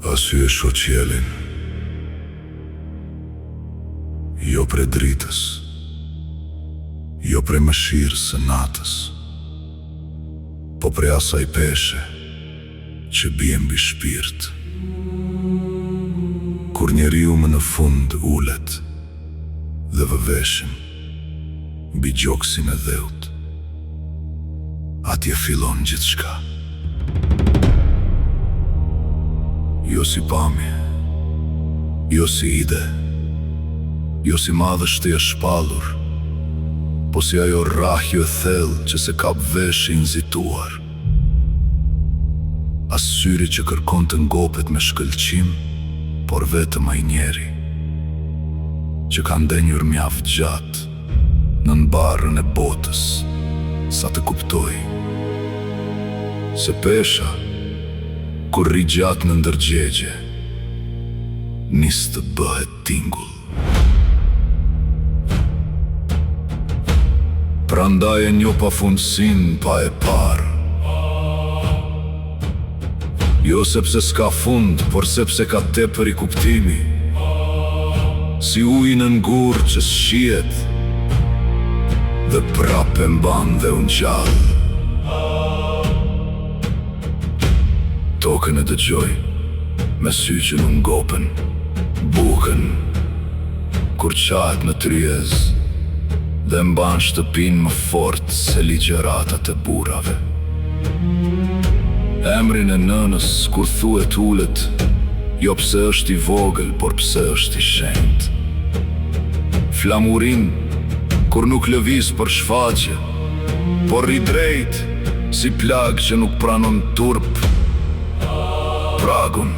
Asyje shoh qielin, jo pre dritës, jo pre mëshirës së natës, po pre asaj peshe që bie mbi shpirt. Kur njeriu më në fund ulet dhe vëveshën mbi gjoksin e dheut, atje fillon gjithçka. Jo si pamje, jo si ide, jo si madhështi e shpallur, po si ajo rrahje e thellë që se kap veshin nxituar. As syri që kërkon të ngopet me shkëlqim, por vetëm ai njeri që ka ndenjur mjaft gjatë nën barrën e botës sa të kuptoj se pesha, kur rri gjatë në ndërgjegje, nis të bëhet tingull. Prandaj e njo pafundësinë pa e parë, jo sepse s'ka fund, por sepse ka tepër i kuptimi, si ujë në ngurë që shihet dhe prap e mban dhe unë gjallë. Tokën e dëgjoj me sy që nuk ngopen, bukën kur qahet në tryez dhe mban shtëpinë më fort se ligjëratat e burrave. Emrin e nënës kur thuhet ulet, jo pse është i vogël, por pse është i shenjtë. Flamurin kur nuk lëviz për shfaqje, por rri drejt si plag që nuk pranon turp. Pragun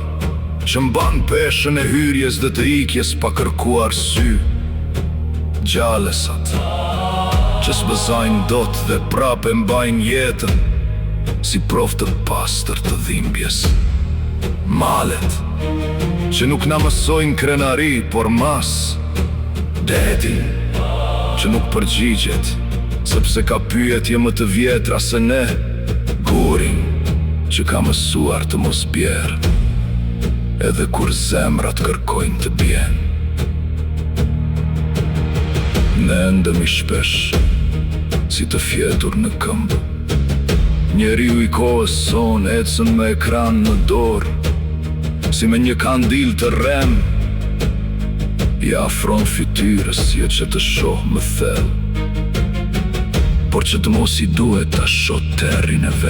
që mban peshën e hyrjes dhe të ikjes pa kërkuar sy. Gjallësat që s'bëzajnë dot dhe prap e mbajnë jetën si provë të pastër të dhimbjes. Malet që nuk na mësojnë krenari, por mas detin që nuk përgjigjet sepse ka pyetje më të vjetra se ne. Gurin që ka mësuar të mos bjerë edhe kur zemrat kërkojnë të bjen. Ne ndëm i shpesh si të fjetur në këmbë, njeriu i kohës son ecën me ekran në dorë, si me një kandil të rem, i afron fytyrës si e që të shoh më thellë, por që të mos i duhet ta shoh terrin e vet.